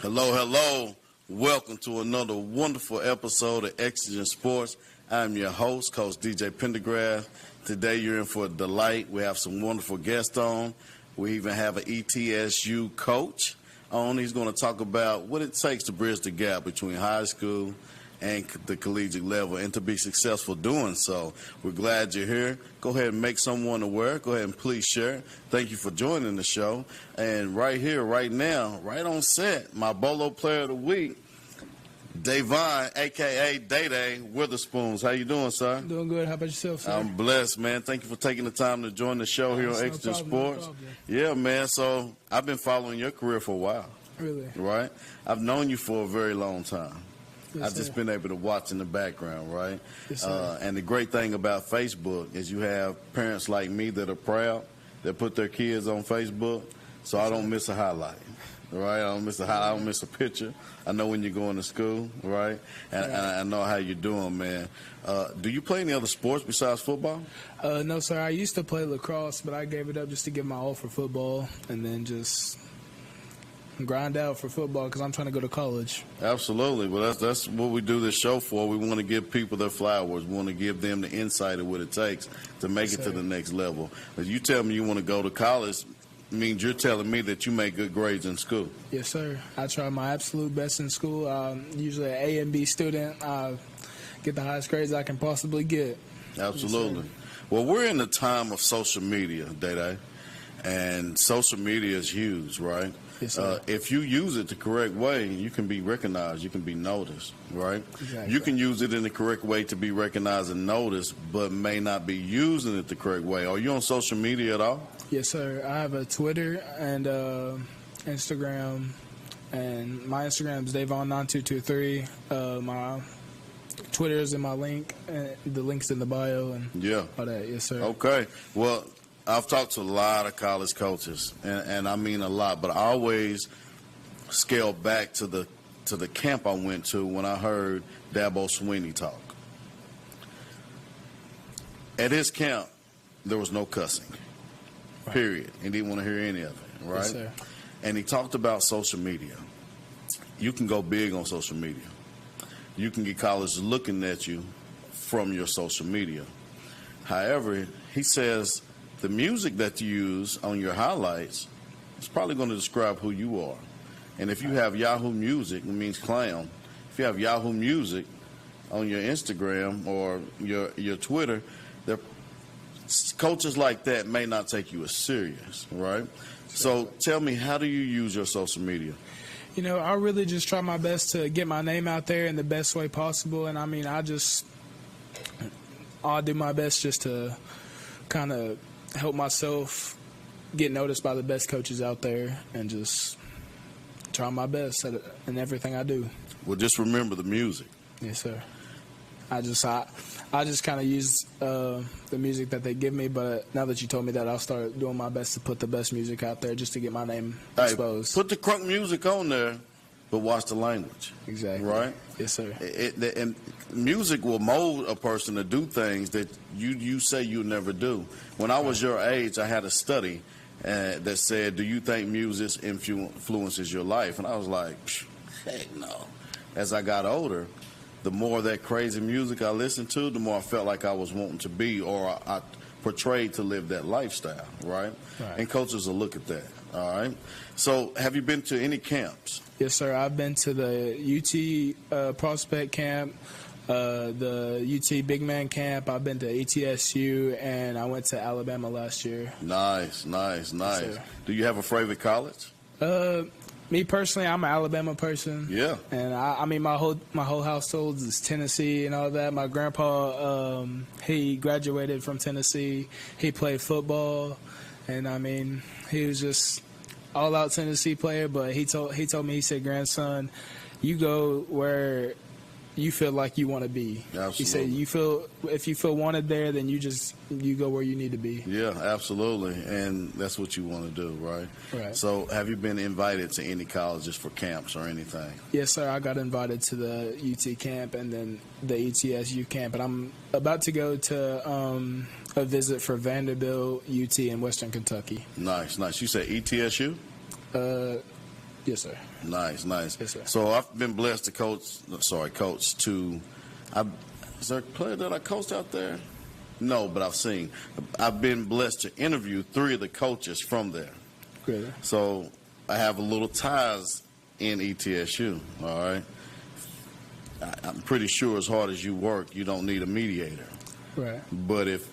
Hello, hello. Welcome to another wonderful episode of Exigent Sports. I'm your host, Coach DJ Pendergrass. Today you're in for a delight. We have some wonderful guests on. We even have an ETSU coach on. He's going to talk about what it takes to bridge the gap between high school and the collegiate level and to be successful doing so. We're glad you're here. Go ahead and make someone aware. Go ahead and please share. Thank you for joining the show. And right here, right now, right on set, my Bolo Player of the Week, Davon, a.k.a. Day-Day Witherspoons. How you doing, sir? Doing good. How about yourself, sir? I'm blessed, man. Thank you for taking the time to join the show here on Exigent Sports. Yeah, man. So I've been following your career for a while. Really? Right? I've known you for a very long time. Yes, I've just been able to watch in the background, right? Yes, sir. And the great thing about Facebook is you have parents like me that are proud, that put their kids on Facebook, so I don't miss a highlight, right? I don't miss a highlight. I don't miss a picture. I know when you're going to school, right? And I know how you're doing, man. Do you play any other sports besides football? No, sir. I used to play lacrosse, but I gave it up just to give my all for football and then just grind out for football because I'm trying to go to college. Absolutely. Well, that's what we do this show for. We want to give people their flowers. We want to give them the insight of what it takes to make it to the next level. If you tell me you want to go to college, means you're telling me that you make good grades in school. Yes, sir. I try my absolute best in school. I'm usually an A and B student. I get the highest grades I can possibly get. Absolutely. Yes, well, we're in the time of social media, Day-Day, and social media is huge, right? Yes, sir. If you use it the correct way, you can be recognized, you can be noticed, right? Exactly. You can use it in the correct way to be recognized and noticed, but may not be using it the correct way. Are you on social media at all? Yes, sir. I have a Twitter and Instagram, and my Instagram is Davon9223. My Twitter is in my link, and the link's in the bio, and all that. Yes, sir. Okay. Well, I've talked to a lot of college coaches, and I mean a lot, but I always scale back to the camp I went to when I heard Dabo Swinney talk. At his camp, there was no cussing, period. He didn't want to hear any of it, right? Yes, sir. And he talked about social media. You can go big on social media. You can get colleges looking at you from your social media. However, he says the music that you use on your highlights is probably going to describe who you are. And if you have Yahoo Music, it means clown. If you have Yahoo Music on your Instagram or your Twitter, coaches like that may not take you as serious, right? So tell me, how do you use your social media? You know, I really just try my best to get my name out there in the best way possible. And, I mean, I'll do my best just to kind of help myself get noticed by the best coaches out there and just try my best in everything I do. Well, just remember the music. Yes, sir. I just kind of use the music that they give me, but now that you told me that, I'll start doing my best to put the best music out there just to get my name exposed. Put the crunk music on there, but watch the language. Exactly. Right? Yes, sir. And music will mold a person to do things that you say you'll never do. When I was your age, I had a study that said, do you think music influences your life? And I was like, heck no. As I got older, the more that crazy music I listened to, the more I felt like I was wanting to be, or I portrayed to live that lifestyle, right? And coaches will look at that, all right? So have you been to any camps? Yes, sir. I've been to the UT Prospect Camp, the UT Big Man Camp. I've been to ETSU, and I went to Alabama last year. Nice. Yes, do you have a favorite college? Me personally, I'm an Alabama person. Yeah. And I mean, my whole household is Tennessee and all that. My grandpa, he graduated from Tennessee. He played football, and I mean, he was just all-out Tennessee player. But he told me, he said, grandson, you go where you feel like you want to be. Absolutely. He said, if you feel wanted there, then you go where you need to be. Yeah, absolutely, and that's what you want to do, right? Right. So have you been invited to any colleges for camps or anything? Yes, sir. I got invited to the UT camp and then the ETSU camp, and I'm about to go to a visit for Vanderbilt, UT, in Western Kentucky. Nice. You said ETSU? Yes, sir. Nice, nice. Yes, sir. So I've been blessed to coach. Is there a player that I coached out there? No, but I've been blessed to interview 3 of the coaches from there. Really? So I have a little ties in ETSU, all right? I'm pretty sure as hard as you work, you don't need a mediator. Right. But if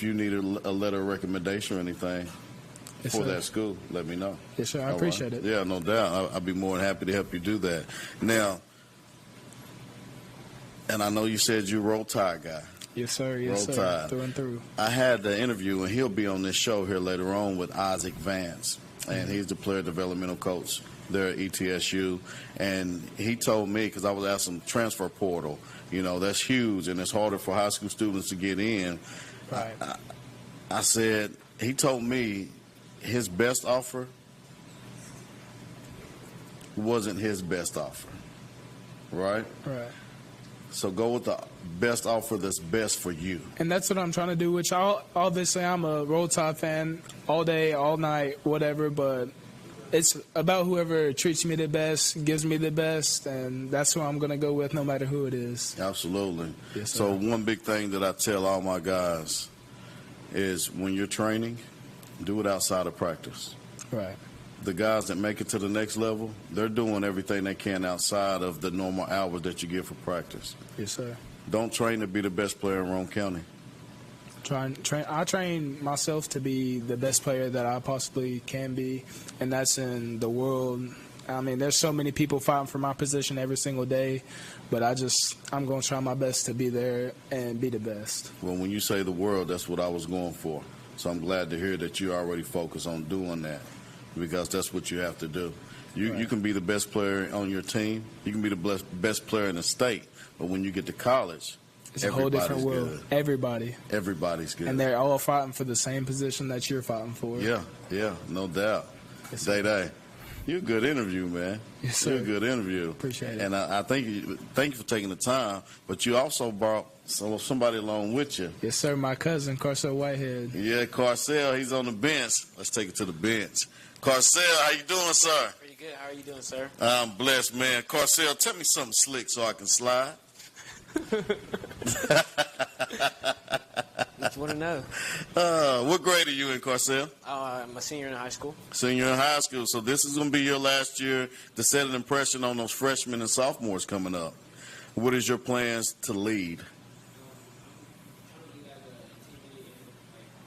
you need a letter of recommendation or anything Yes, for sir. that school, let me know. Yes, sir. I All appreciate right? it. Yeah, no doubt. I'd be more than happy to help you do that. Now, and I know you said you Roll Tide guy. Yes, sir. Yes, Roll sir. Tide. Through and through. I had the interview, and he'll be on this show here later on with Isaac Vance, and he's the player developmental coach there at ETSU. And he told me, because I was asking transfer portal, that's huge, and it's harder for high school students to get in. Right. I said, he told me his best offer wasn't his best offer, right? Right. So go with the best offer that's best for you. And that's what I'm trying to do, which obviously I'm a Roll Tide fan all day, all night, whatever, but it's about whoever treats me the best, gives me the best, and that's who I'm going to go with no matter who it is. Absolutely. Yes, sir. So one big thing that I tell all my guys is when you're training, do it outside of practice. Right. The guys that make it to the next level, they're doing everything they can outside of the normal hours that you get for practice. Yes, sir. Don't train to be the best player in Rome County. I train myself to be the best player that I possibly can be, and that's in the world. I mean, there's so many people fighting for my position every single day, but I'm going to try my best to be there and be the best. Well, when you say the world, that's what I was going for. So I'm glad to hear that you already focus on doing that, because that's what you have to do. You can be the best player on your team. You can be the best player in the state. But when you get to college, it's a whole different world. Good. Everybody's good. And they're all fighting for the same position that you're fighting for. Yeah, no doubt. Yes, Day, you're a good interview, man. Yes, sir. You're a good interview. Appreciate it. And I thank you for taking the time. But you also brought somebody along with you. Yes, sir. My cousin, Carcel Whitehead. Yeah, Carcel, he's on the bench. Let's take it to the bench. Carcel, how you doing, sir? Pretty good. How are you doing, sir? I'm blessed, man. Carcel, tell me something slick so I can slide. What you want to know? What grade are you in, Carcel? I'm a senior in high school. Senior in high school. So this is going to be your last year to set an impression on those freshmen and sophomores coming up. What is your plans to lead?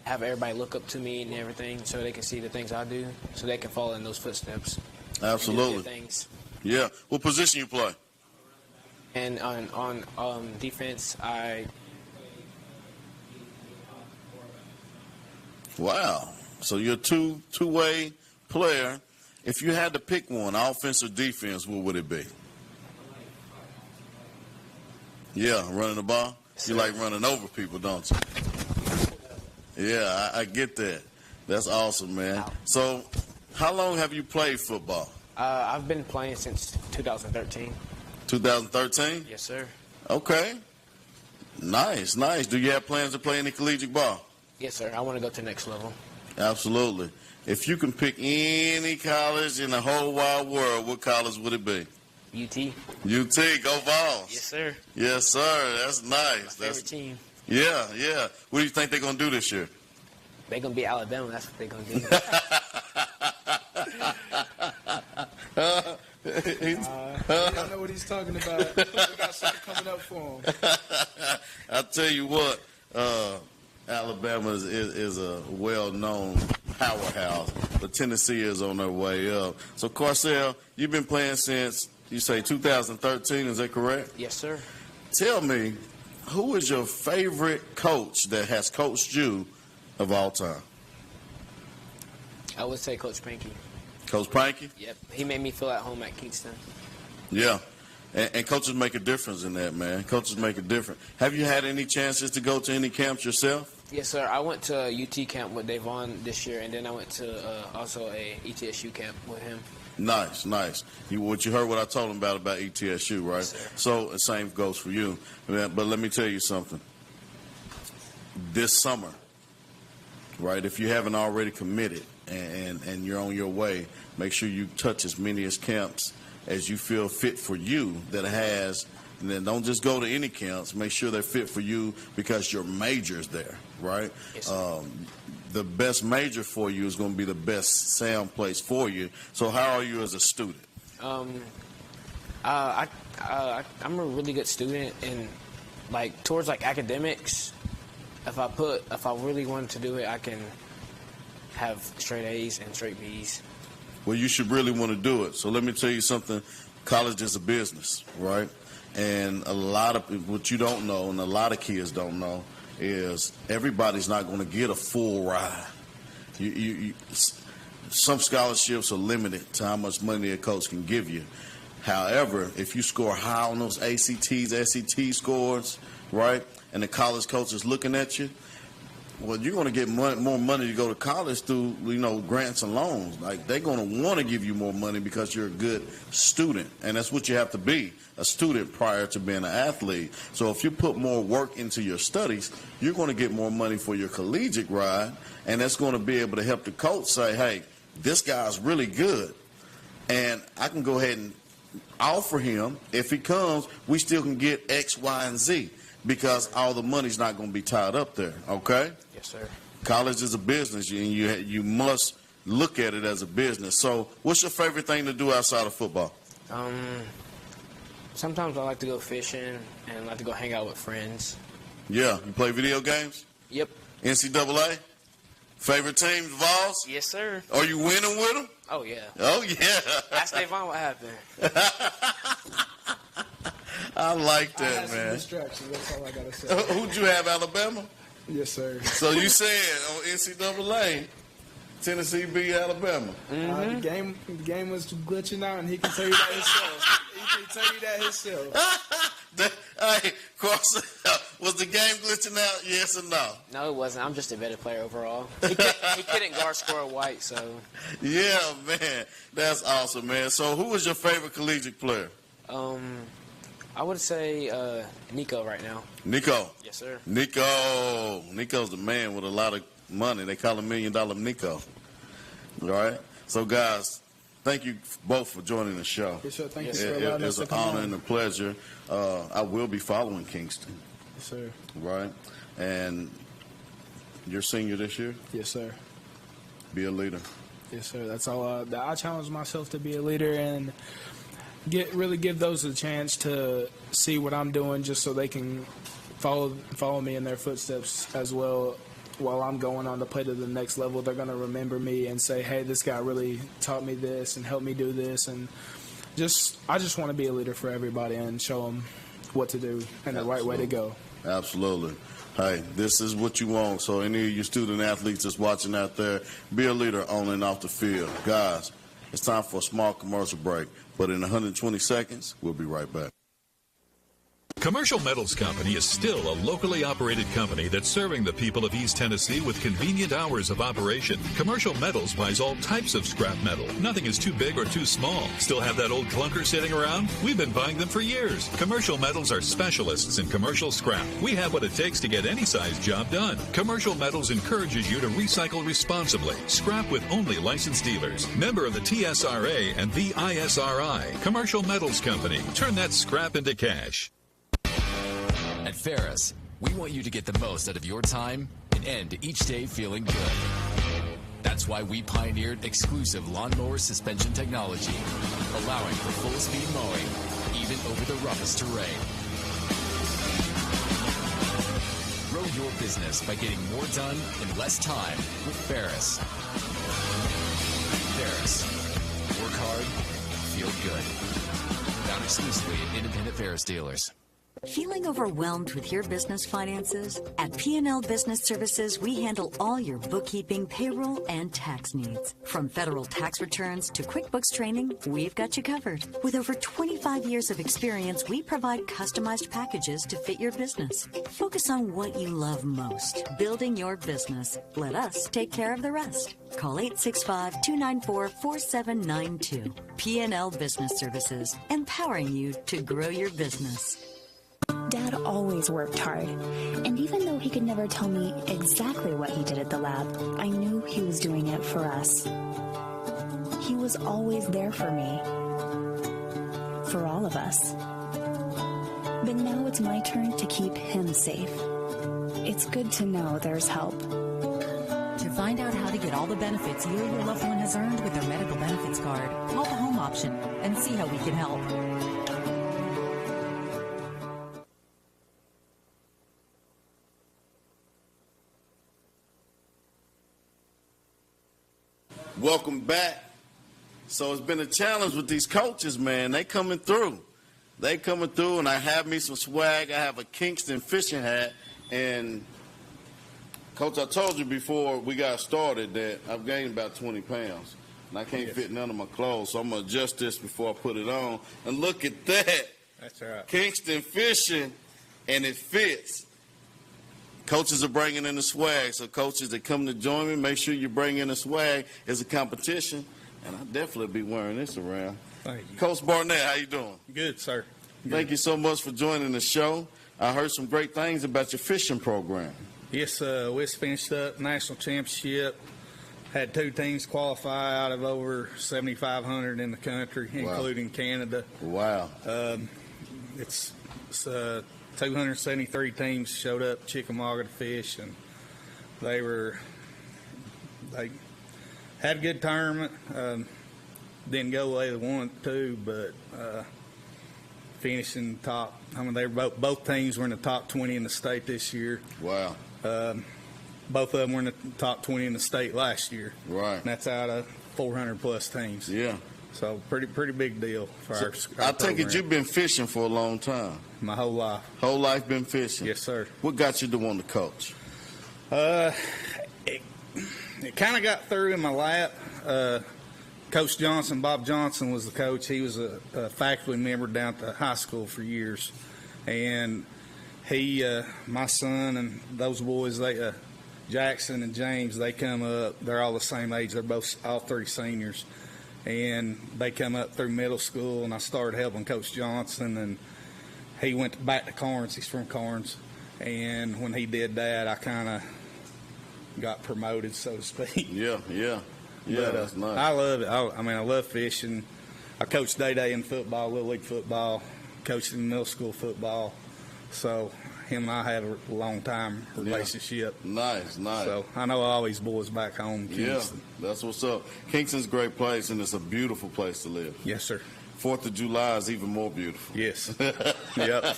Have everybody look up to me and everything so they can see the things I do, so they can follow in those footsteps. Absolutely. And do good things. Yeah. What position you play? And on defense, Wow. So you're a two-way player. If you had to pick one, offense or defense, what would it be? Yeah, running the ball? You like running over people, don't you? Yeah, I get that. That's awesome, man. Wow. So how long have you played football? I've been playing since 2013. 2013? Yes, sir. Okay. Nice. Do you have plans to play any collegiate ball? Yes, sir. I want to go to the next level. Absolutely. If you can pick any college in the whole wide world, what college would it be? UT. UT, go Vols. Yes, sir. Yes, sir. That's nice. My favorite team. Yeah. What do you think they're going to do this year? They're going to be Alabama. That's what they're going to do. You don't know what he's talking about. We got something coming up for him. I tell you what, Alabama is a well-known powerhouse, but Tennessee is on their way up. So, Carcel, you've been playing since, you say, 2013, is that correct? Yes, sir. Tell me, who is your favorite coach that has coached you of all time? I would say Coach Panky. Coach Panky? Yep. He made me feel at home at Kingston. Yeah. And coaches make a difference in that, man. Coaches make a difference. Have you had any chances to go to any camps yourself? Yes, sir. I went to a UT camp with Davon this year, and then I went to also a ETSU camp with him. Nice. You heard what I told him about ETSU, right? Yes, sir. So the same goes for you. But let me tell you something. This summer, right, if you haven't already committed, and you're on your way, make sure you touch as many as camps as you feel fit for you that has. And then don't just go to any camps. Make sure they're fit for you because your major's there, right? Yes, the best major for you is going to be the best sound place for you. So how are you as a student? I'm a really good student, and towards academics, if I really wanted to do it, I can have straight A's and straight B's. Well, you should really want to do it. So let me tell you something. College is a business, right? And a lot of what you don't know, and a lot of kids don't know, is everybody's not going to get a full ride. Some scholarships are limited to how much money a coach can give you. However, if you score high on those ACTs, SAT scores, right, and the college coach is looking at you, well, you're going to get more money to go to college through, grants and loans. They're going to want to give you more money because you're a good student, and that's what you have to be, a student prior to being an athlete. So if you put more work into your studies, you're going to get more money for your collegiate ride, and that's going to be able to help the coach say, hey, this guy's really good, and I can go ahead and offer him, if he comes, we still can get X, Y, and Z. Because all the money's not going to be tied up there, okay? Yes, sir. College is a business, and you must look at it as a business. So what's your favorite thing to do outside of football? Sometimes I like to go fishing and like to go hang out with friends. Yeah. You play video games? Yep. NCAA? Favorite team, the Vols? Yes, sir. Are you winning with them? Oh, yeah. Oh, yeah. Ask Davon what happened. I like that, I had man. some distractions. That's all I gotta say. Who'd you have, Alabama? Yes, sir. So you said on NCAA, Tennessee beat Alabama. The game was glitching out, and he can tell you that himself. Hey, was the game glitching out? Yes or no? No, it wasn't. I'm just a better player overall. He couldn't guard score White, so. Yeah, man. That's awesome, man. So who was your favorite collegiate player? I would say Nico right now. Nico. Yes, sir. Nico's the man with a lot of money. They call him $1 Million Nico. All right? So, guys, thank you both for joining the show. Yes, sir. Thank you for allowing us to come on. It's an honor and a pleasure. I will be following Kingston. Yes, sir. Right? And you're senior this year? Yes, sir. Be a leader. Yes, sir. That's all. I challenge myself to be a leader and really give those a chance to see what I'm doing, just so they can follow me in their footsteps as well. While I'm going on to play to the next level, they're going to remember me and say, hey, this guy really taught me this and helped me do this. And I just want to be a leader for everybody and show them what to do and the right way to go. Absolutely. Hey, this is what you want. So any of you student athletes that's watching out there, be a leader on and off the field. Guys, it's time for a small commercial break. But in 120 seconds, we'll be right back. Commercial Metals Company is still a locally operated company that's serving the people of East Tennessee with convenient hours of operation. Commercial Metals buys all types of scrap metal. Nothing is too big or too small. Still have that old clunker sitting around? We've been buying them for years. Commercial Metals are specialists in commercial scrap. We have what it takes to get any size job done. Commercial Metals encourages you to recycle responsibly. Scrap with only licensed dealers. Member of the TSRA and the ISRI. Commercial Metals Company. Turn that scrap into cash. At Ferris, we want you to get the most out of your time and end each day feeling good. That's why we pioneered exclusive lawnmower suspension technology, allowing for full-speed mowing, even over the roughest terrain. Grow your business by getting more done in less time with Ferris. Ferris. Work hard, feel good. Found exclusively at independent Ferris dealers. Feeling overwhelmed with your business finances? At P&L Business Services, we handle all your bookkeeping, payroll, and tax needs. From federal tax returns to QuickBooks training, we've got you covered. With over 25 years of experience, we provide customized packages to fit your business. Focus on what you love most, building your business. Let us take care of the rest. Call 865-294-4792. P&L Business Services, empowering you to grow your business. Dad always worked hard. And even though he could never tell me exactly what he did at the lab, I knew he was doing it for us. He was always there for me. For all of us. But now it's my turn to keep him safe. It's good to know there's help. To find out how to get all the benefits you or your loved one has earned with their medical benefits card, call the home option and see how we can help. Welcome back. So it's been a challenge with these coaches, man. They coming through. And I have me some swag. I have a Kingston fishing hat. And, Coach, I told you before we got started that I've gained about 20 pounds. And I can't fit none of my clothes, so I'm going to adjust this before I put it on. And look at that. That's right. Kingston fishing, and it fits. Coaches are bringing in the swag. So, coaches that come to join me, make sure you bring in the swag. It's a competition. And I'll definitely be wearing this around. Thank you. Coach Barnett, how you doing? Good, sir. Good. Thank you so much for joining the show. I heard some great things about your fishing program. Yes, we just finished up national championship. Had 2 teams qualify out of over 7,500 in the country, including Canada. Wow. It's 273 teams showed up Chickamauga to fish, and they had a good tournament. Didn't go the way they wanted to, but finishing top. I mean, they were both teams were in the top 20 in the state this year. Wow. Both of them were in the top 20 in the state last year. Right. And that's out of 400 plus teams. Yeah. So pretty big deal for our I take it you've been fishing for a long time. My whole life. Whole life been fishing? Yes, sir. What got you to want to coach? It kind of got through in my lap. Coach Johnson, Bob Johnson, was the coach. He was a faculty member down at the high school for years. And he, my son and those boys, Jackson and James, they come up. They're all the same age. They're all 3 seniors. And they come up through middle school, and I started helping Coach Johnson. And he went back to Carnes. He's from Carnes. And when he did that, I kind of got promoted, so to speak. Yeah, but, that's nice. I love it. I love fishing. I coached day in football, Little League football, coached in middle school football. So him and I had a long time relationship. Yeah. Nice. So I know all these boys back home in Kingston. Yeah, that's what's up. Kingston's a great place, and it's a beautiful place to live. Yes, sir. 4th of July is even more beautiful. Yes. Yep.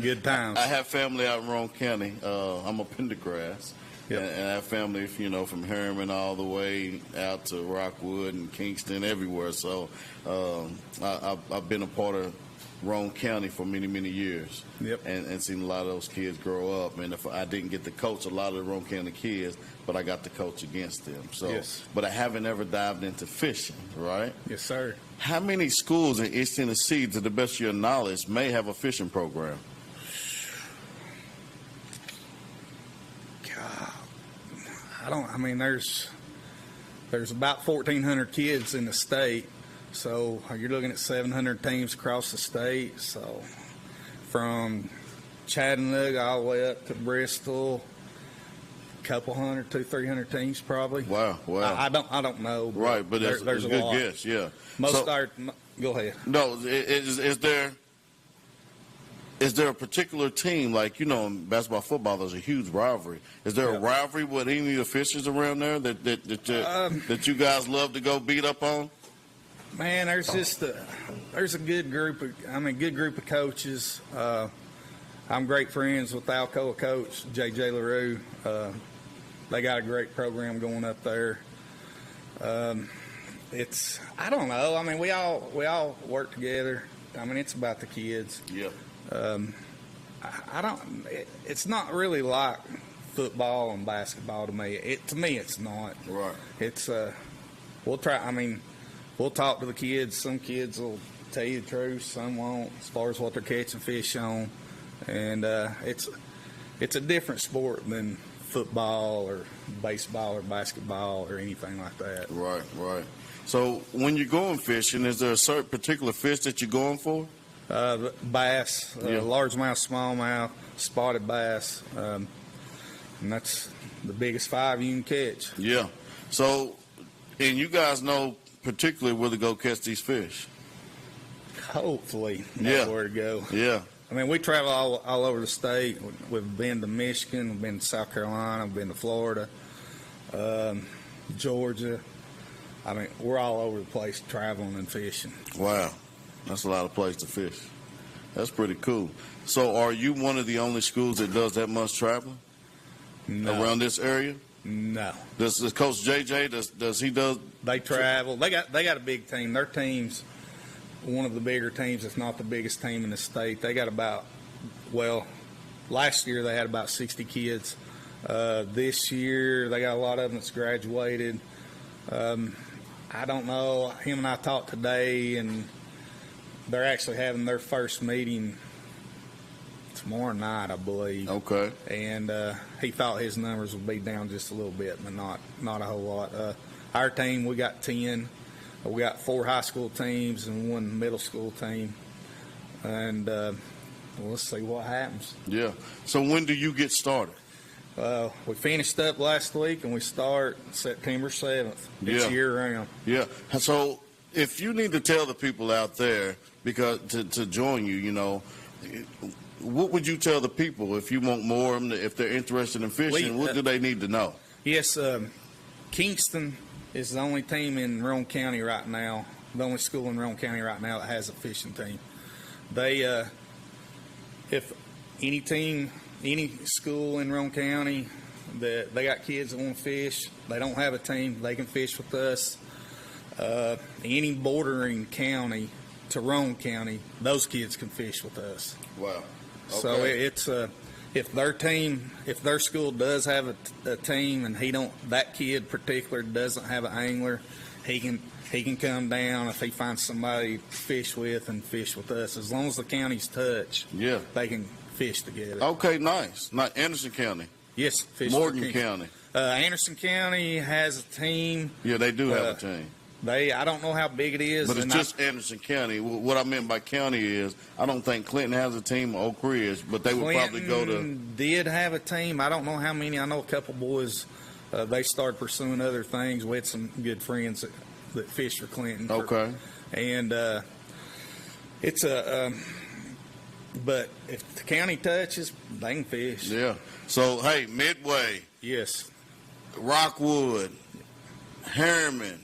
Good times. I have family out in Roane County. I'm a Pendergrass. Yep. And I have family, from Harriman all the way out to Rockwood and Kingston, everywhere. So I've been a part of Roane County for many, many years. Yep. And seen a lot of those kids grow up. And if I didn't get to coach a lot of the Roane County kids, but I got to coach against them. So, yes. But I haven't ever dived into fishing, right? Yes, sir. How many schools in East Tennessee, to the best of your knowledge, may have a fishing program? There's about 1,400 kids in the state, so you're looking at 700 teams across the state. So from Chattanooga all the way up to Bristol, a couple hundred, 200-300 teams probably. Wow. I don't know. Right, but there's a good guess, yeah. Go ahead. No, is there a particular team, like, in basketball, football, there's a huge rivalry. Is there a rivalry with any of the fishers around there that you guys love to go beat up on? Man, there's a good group of coaches. I'm great friends with the Alcoa coach, J.J. LaRue. They got a great program going up there. I don't know. We all work together. It's about the kids. Yeah. It's not really like football and basketball to me. To me, it's not. Right. It's we'll try. We'll talk to the kids. Some kids will tell you the truth. Some won't, as far as what they're catching fish on. And it's a different sport than football or baseball or basketball or anything like that. Right. So when you're going fishing, is there a certain particular fish that you're going for? Bass, largemouth, smallmouth, spotted bass, and that's the biggest 5 you can catch. Yeah. So, and you guys know particularly where to go catch these fish. Hopefully, know where to go. Yeah. I mean, we travel all over the state. We've been to Michigan, we've been to South Carolina, we've been to Florida, Georgia. I mean, we're all over the place traveling and fishing. Wow. That's a lot of places to fish. That's pretty cool. So are you one of the only schools that does that much traveling around this area? No. Does Coach JJ, does he does? They travel. They got a big team. Their team's one of the bigger teams, if not the biggest team in the state. They got last year they had about 60 kids. This year they got a lot of them that's graduated. I don't know. Him and I talked today, and they're actually having their first meeting tomorrow night, I believe. Okay. And he thought his numbers would be down just a little bit, but not a whole lot. Our team, we got 10. We got 4 high school teams and 1 middle school team. And we'll see what happens. Yeah. So when do you get started? We finished up last week, and we start September 7th. It's year-round. Yeah. So if you need to tell the people out there, because to join you, what would you tell the people if you want more, if they're interested in fishing? What do they need to know? Yes, Kingston is the only team in Roane County right now, the only school in Roane County right now that has a fishing team. They, if any team, any school in Roane County that they got kids that want to fish, they don't have a team, they can fish with us. Any bordering county to Roane County, those kids can fish with us. Wow. Okay. So it's if their school does have a team and that kid particular doesn't have an angler, he can come down if he finds somebody to fish with and fish with us. As long as the counties touch, they can fish together. Okay, nice. Not Anderson County. Yes, fish. Morgan County. Anderson County has a team. Yeah, they do have a team. I don't know how big it is. But it's just Anderson County. What I meant by county is I don't think Clinton has a team or Oak Ridge, but they would probably go to. Clinton did have a team. I don't know how many. I know a couple boys. They started pursuing other things. We had some good friends that fish for Clinton. Okay. And it's but if the county touches, they can fish. Yeah. So, hey, Midway. Yes. Rockwood. Harriman.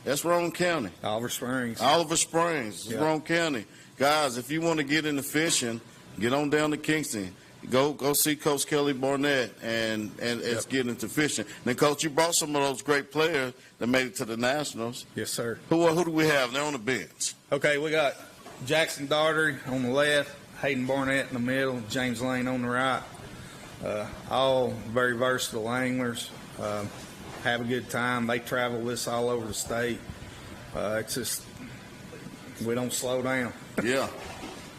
That's Roane County. Oliver Springs. It's Roane County. Guys, if you want to get into fishing, get on down to Kingston. Go see Coach Kelly Barnett and let's get into fishing. Then, Coach, you brought some of those great players that made it to the Nationals. Yes, sir. Who do we have? They're on the bench. Okay, we got Jackson Daugherty on the left, Hayden Barnett in the middle, James Lane on the right. All very versatile anglers. Have a good time. They travel this all over the state. It's just we don't slow down. Yeah.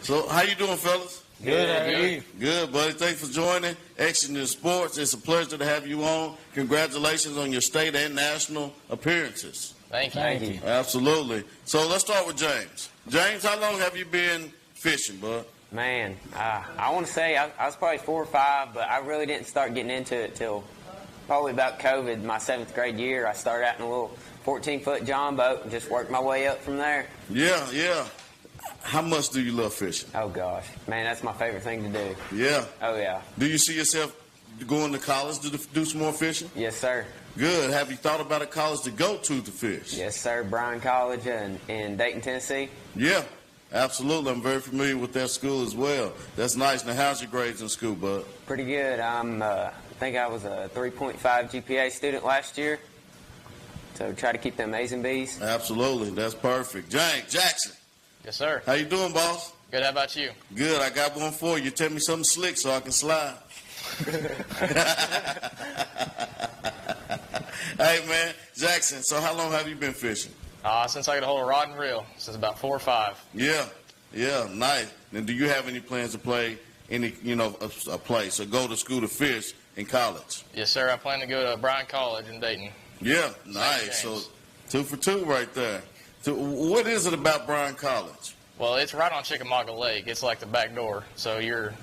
So how you doing, fellas? Good. How are you? Good, buddy. Thanks for joining Exigent Sports. It's a pleasure to have you on. Congratulations on your state and national appearances. Thank you. Absolutely. So let's start with James. James, how long have you been fishing, bud? Man, I want to say I was probably 4 or 5, but I really didn't start getting into it till probably about COVID, my 7th grade year. I started out in a little 14-foot John boat and just worked my way up from there. Yeah. How much do you love fishing? Oh, gosh. Man, that's my favorite thing to do. Yeah. Oh, yeah. Do you see yourself going to college to do some more fishing? Yes, sir. Good. Have you thought about a college to go to fish? Yes, sir. Bryan College in Dayton, Tennessee. Yeah, absolutely. I'm very familiar with that school as well. That's nice. Now, how's your grades in school, bud? Pretty good. I think I was a 3.5 GPA student last year. So try to keep them A's and B's. Absolutely. That's perfect. Jackson. Yes, sir. How you doing, boss? Good. How about you? Good. I got one for you. Tell me something slick so I can slide. Hey, man. Jackson, so how long have you been fishing? Since I got a hold of rod and reel. Since about 4 or 5. Yeah, nice. And do you have any plans to play a place or go to school to fish in college? Yes, sir. I plan to go to Bryan College in Dayton. Yeah, nice. So 2 for 2 right there. So what is it about Bryan College? Well, it's right on Chickamauga Lake. It's like the back door. So you're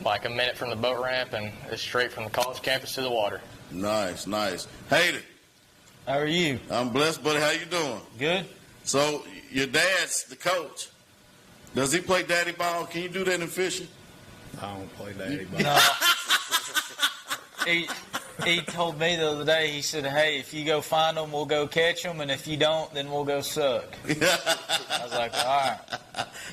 like a minute from the boat ramp, and it's straight from the college campus to the water. Nice, nice. Hayden. How are you? I'm blessed, buddy. How you doing? Good. So your dad's the coach. Does he play daddy ball? Can you do that in fishing? I don't play daddy ball. No. He told me the other day, he said, hey, if you go find them, we'll go catch them, and if you don't, then we'll go suck. I was like, all right.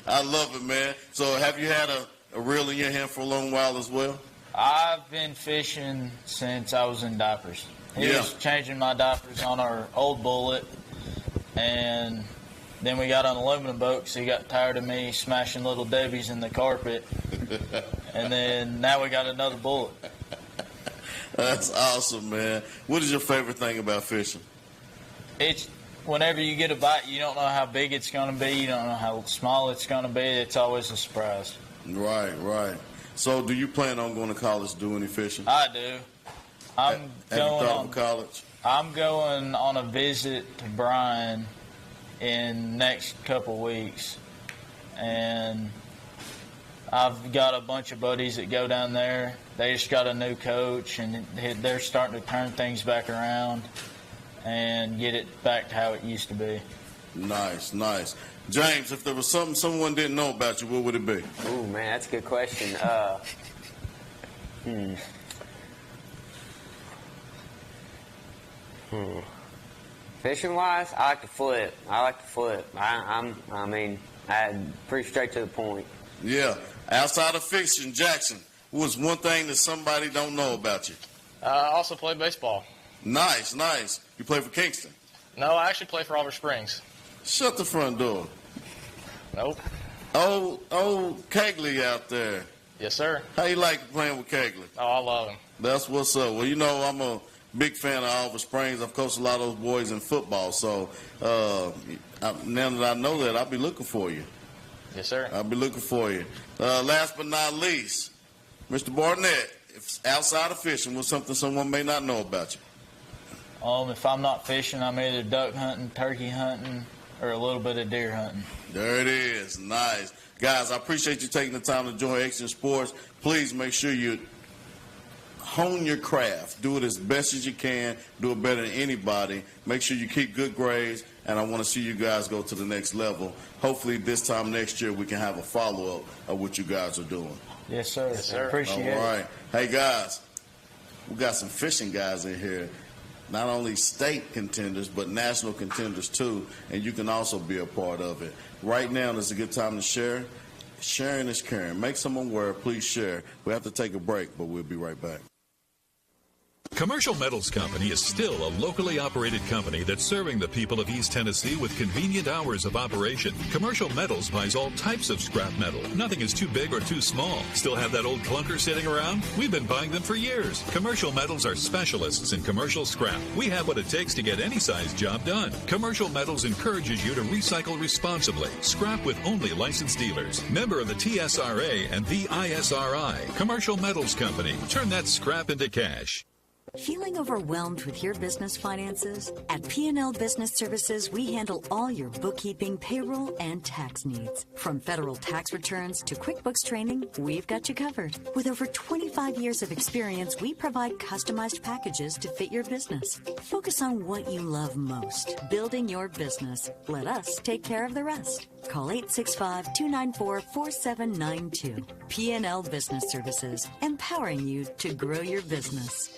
I love it, man. So have you had a reel in your hand for a long while as well? I've been fishing since I was in diapers. He was changing my diapers on our old Bullet, and then we got on an aluminum boat because he got tired of me smashing little Debbies in the carpet. And then now we got another Bullet. That's awesome, man. What is your favorite thing about fishing? It's whenever you get a bite, you don't know how big it's going to be. You don't know how small it's going to be. It's always a surprise. Right, right. So do you plan on going to college to do any fishing? I do. Have you thought of college? I'm going on a visit to Bryan in next couple weeks, and I've got a bunch of buddies that go down there. They just got a new coach, and they're starting to turn things back around and get it back to how it used to be. Nice, nice. James, if there was something someone didn't know about you, what would it be? Oh, man, that's a good question. Fishing-wise, I like to flip. I'm pretty straight to the point. Yeah. Outside of fishing, Jackson, what's one thing that somebody don't know about you? I also play baseball. Nice, nice. You play for Kingston? No, I actually play for Oliver Springs. Shut the front door. Nope. Old Kegley out there. Yes, sir. How you like playing with Kegley? Oh, I love him. That's what's up. Well, you know, I'm a big fan of Oliver Springs. I've coached a lot of those boys in football. So now that I know that, I'll be looking for you. Yes, sir. I'll be looking for you. Last but not least, Mr. Barnett, if outside of fishing, what's something someone may not know about you? If I'm not fishing, I'm either duck hunting, turkey hunting, or a little bit of deer hunting. There it is. Nice. Guys, I appreciate you taking the time to join Exigent Sports. Please make sure you hone your craft. Do it as best as you can. Do it better than anybody. Make sure you keep good grades, and I want to see you guys go to the next level. Hopefully this time next year we can have a follow-up of what you guys are doing. Yes, sir. Yes, sir. Appreciate it. All right. Hey, guys, we got some fishing guys in here. Not only state contenders, but national contenders, too, and you can also be a part of it. Right now is a good time to share. Sharing is caring. Make someone aware. Please share. We have to take a break, but we'll be right back. Commercial Metals Company is still a locally operated company that's serving the people of East Tennessee with convenient hours of operation. Commercial Metals buys all types of scrap metal. Nothing is too big or too small. Still have that old clunker sitting around? We've been buying them for years. Commercial Metals are specialists in commercial scrap. We have what it takes to get any size job done. Commercial Metals encourages you to recycle responsibly. Scrap with only licensed dealers. Member of the TSRA and the ISRI. Commercial Metals Company. Turn that scrap into cash. Feeling overwhelmed with your business finances? At P&L Business Services, we handle all your bookkeeping, payroll, and tax needs. From federal tax returns to QuickBooks training, we've got you covered. With over 25 years of experience, we provide customized packages to fit your business. Focus on what you love most, building your business. Let us take care of the rest. Call 865-294-4792. P&L Business Services, empowering you to grow your business.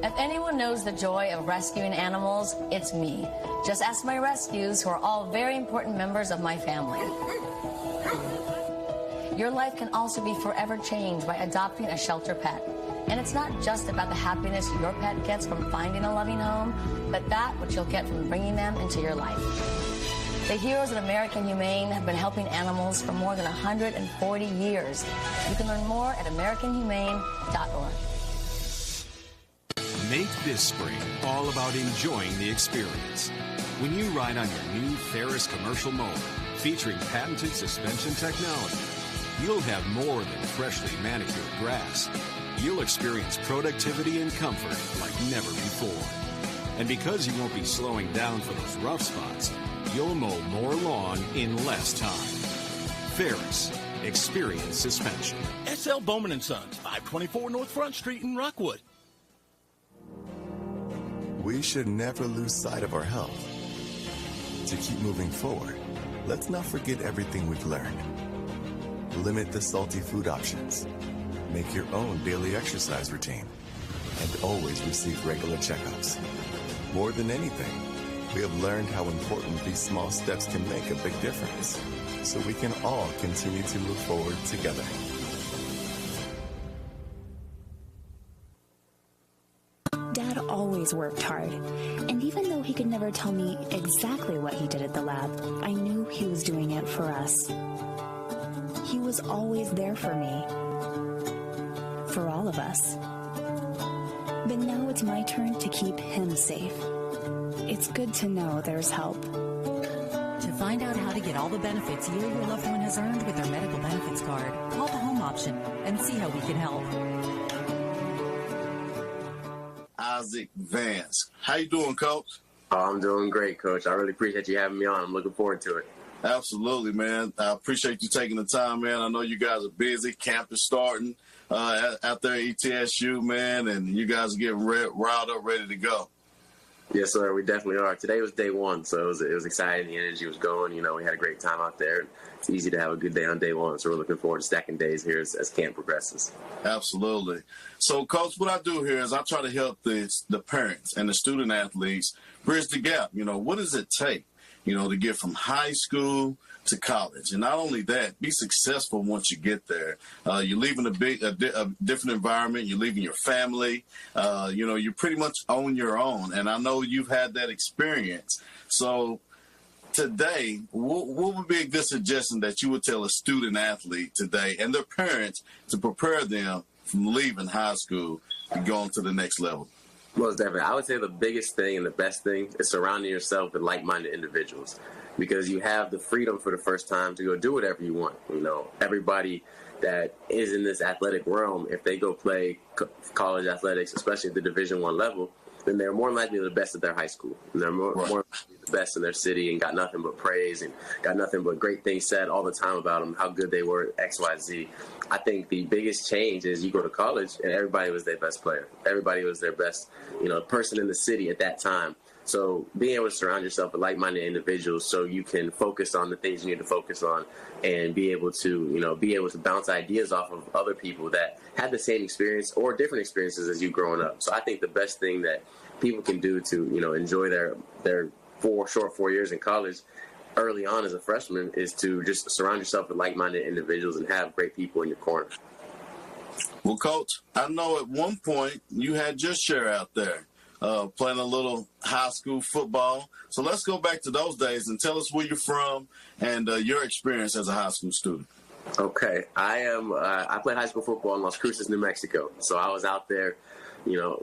If anyone knows the joy of rescuing animals, it's me. Just ask my rescues, who are all very important members of my family. Your life can also be forever changed by adopting a shelter pet. And it's not just about the happiness your pet gets from finding a loving home, but that which you'll get from bringing them into your life. The heroes at American Humane have been helping animals for more than 140 years. You can learn more at AmericanHumane.org. Make this spring all about enjoying the experience. When you ride on your new Ferris commercial mower featuring patented suspension technology, you'll have more than freshly manicured grass. You'll experience productivity and comfort like never before. And because you won't be slowing down for those rough spots, you'll mow more lawn in less time. Ferris, Experience Suspension. S.L. Bowman & Sons, 524 North Front Street in Rockwood. We should never lose sight of our health. To keep moving forward, let's not forget everything we've learned. Limit the salty food options. Make your own daily exercise routine. And always receive regular checkups. More than anything, we have learned how important these small steps can make a big difference. So we can all continue to move forward together. Dad always worked hard, and even though he could never tell me exactly what he did at the lab, I knew he was doing it for us. He was always there for me, for all of us. But now it's my turn to keep him safe. It's good to know there's help. To find out how to get all the benefits you or your loved one has earned with their medical benefits card, call the home option and see how we can help. Isaac Vance. How you doing, Coach? Oh, I'm doing great, Coach. I really appreciate you having me on. I'm looking forward to it. Absolutely, man. I appreciate you taking the time, man. I know you guys are busy. Camp is starting out there at ETSU, man, and you guys are getting riled up, ready to go. Yes, sir. We definitely are. Today was day one, so it was exciting. The energy was going. You know, we had a great time out there. It's easy to have a good day on day one, so we're looking forward to stacking days here as camp progresses. Absolutely. So, Coach, what I do here is I try to help the parents and the student athletes bridge the gap. You know, what does it take, you know, to get from high school to college? And not only that, be successful once you get there. You're leaving a different environment. You're leaving your family. You know, you're pretty much on your own. And I know you've had that experience. So today, what would be a good suggestion that you would tell a student athlete today and their parents to prepare them from leaving high school and going to the next level? Most definitely. I would say the biggest thing and the best thing is surrounding yourself with like-minded individuals, because you have the freedom for the first time to go do whatever you want. You know, everybody that is in this athletic realm, if they go play college athletics, especially at the Division I level, then they're more likely the best at their high school. And they're more likely the best in their city and got nothing but praise and got nothing but great things said all the time about them, how good they were at X, Y, Z. I think the biggest change is you go to college and everybody was their best player. Everybody was their best, you know, person in the city at that time. So being able to surround yourself with like-minded individuals so you can focus on the things you need to focus on and be able to bounce ideas off of other people that had the same experience or different experiences as you growing up. So I think the best thing that people can do to, you know, enjoy their short 4 years in college early on as a freshman is to just surround yourself with like-minded individuals and have great people in your corner. Well, Coach, I know at one point you had your share out there. Playing a little high school football. So let's go back to those days and tell us where you're from and your experience as a high school student. Okay. I played high school football in Las Cruces, New Mexico. So I was out there, you know,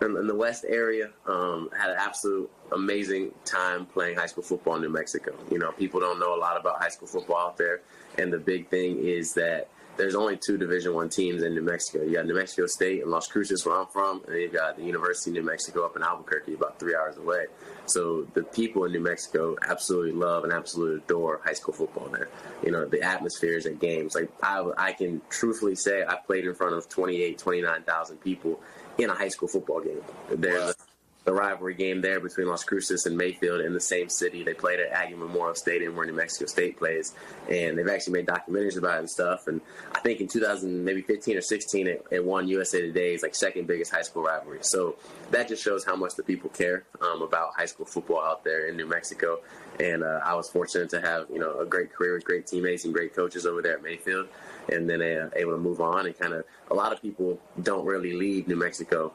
in the west area, had an absolute amazing time playing high school football in New Mexico. You know, people don't know a lot about high school football out there. And the big thing is that there's only 2 Division I teams in New Mexico. You got New Mexico State and Las Cruces, where I'm from, and you got the University of New Mexico up in Albuquerque, about 3 hours away. So the people in New Mexico absolutely love and absolutely adore high school football there. You know, the atmospheres at games. Like I can truthfully say I played in front of 29,000 people in a high school football game. There's the rivalry game there between Las Cruces and Mayfield in the same city. They played at Aggie Memorial Stadium where New Mexico State plays, and they've actually made documentaries about it and stuff. And I think in 2015 or 16, it won USA Today's like second biggest high school rivalry. So that just shows how much the people care about high school football out there in New Mexico. And I was fortunate to have, you know, a great career with great teammates and great coaches over there at Mayfield. And then able to move on and kind of, a lot of people don't really leave New Mexico,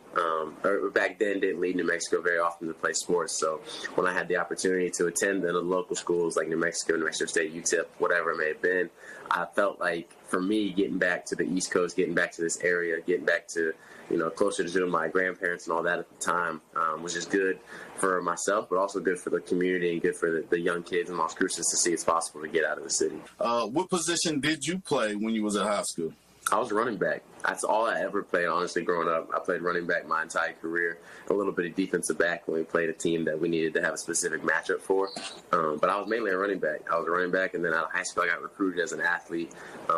or back then didn't leave New Mexico very often to play sports. So when I had the opportunity to attend in the local schools like New Mexico State, UTEP, whatever it may have been, I felt like for me, getting back to the East Coast, getting back to this area, getting back to, you know, closer to my grandparents and all that at the time was just good for myself, but also good for the community and good for the young kids in Las Cruces to see it's possible to get out of the city. What position did you play when you was at high school? I was running back. That's all I ever played, honestly, growing up. I played running back my entire career, a little bit of defensive back when we played a team that we needed to have a specific matchup for. But I was mainly a running back. I was a running back, and then out of high school, I got recruited as an athlete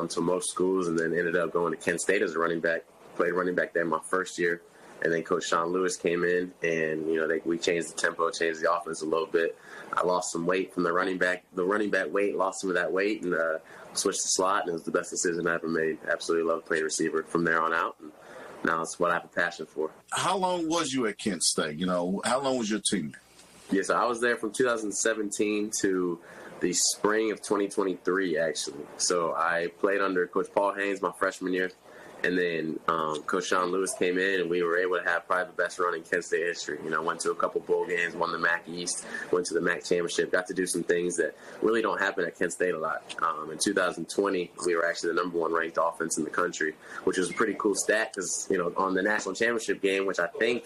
to most schools, and then ended up going to Kent State as a running back. Played running back there my first year, and then Coach Sean Lewis came in, and we changed the tempo, changed the offense a little bit. I lost some weight from the running back weight, lost some of that weight, and switched to slot, and it was the best decision I ever made. Absolutely love playing receiver from there on out, and now it's what I have a passion for. How long was you at Kent State? How long was your tenure? Yes, I was there from 2017 to the spring of 2023, actually. So I played under Coach Paul Haynes my freshman year, and then Coach Sean Lewis came in, and we were able to have probably the best run in Kent State history. Went to a couple bowl games, won the MAC East, went to the MAC Championship, got to do some things that really don't happen at Kent State a lot. In 2020, we were actually the #1 ranked offense in the country, which was a pretty cool stat because, on the national championship game, which I think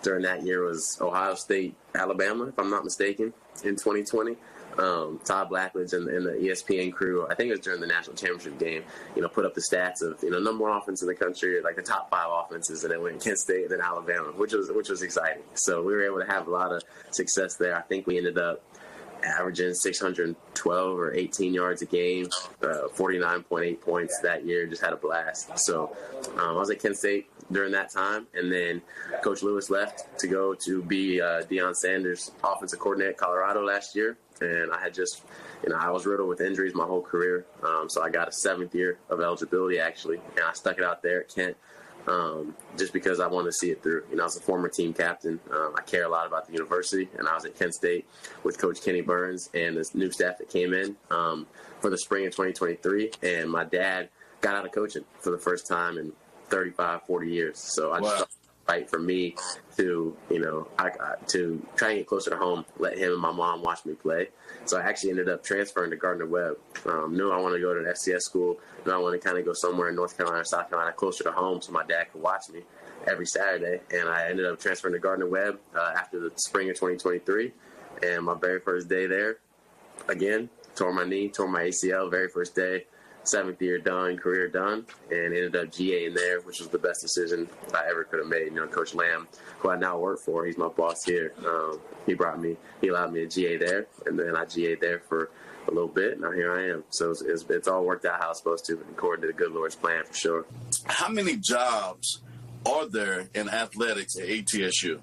during that year was Ohio State, Alabama, if I'm not mistaken, in 2020. Todd Blackledge and the ESPN crew, I think it was during the national championship game, put up the stats of, #1 offense in the country, like the top 5 offenses, and it went Kent State and then Alabama, which was exciting. So we were able to have a lot of success there. I think we ended up averaging 612 or 18 yards a game, 49.8 points that year. Just had a blast. So I was at Kent State during that time, and then Coach Lewis left to go to be Deion Sanders' offensive coordinator at Colorado last year. And I had just, I was riddled with injuries my whole career. So I got a 7th year of eligibility, actually. And I stuck it out there at Kent just because I wanted to see it through. I was a former team captain. I care a lot about the university. And I was at Kent State with Coach Kenny Burns and this new staff that came in for the spring of 2023. And my dad got out of coaching for the first time in 35, 40 years. So I just fight for me to, to try and get closer to home, let him and my mom watch me play. So I actually ended up transferring to Gardner-Webb. Knew I wanted to go to an FCS school. Knew I wanted to kind of go somewhere in North Carolina or South Carolina closer to home so my dad could watch me every Saturday. And I ended up transferring to Gardner-Webb after the spring of 2023. And my very first day there, again, tore my knee, tore my ACL, very first day. 7th year done, career done, and ended up GA in there, which was the best decision I ever could have made. Coach Lamb, who I now work for, he's my boss here. He allowed me to GA there, and then I GA'd there for a little bit. Now here I am. So it's all worked out how it's supposed to, according to the good Lord's plan, for sure. How many jobs are there in athletics at ETSU?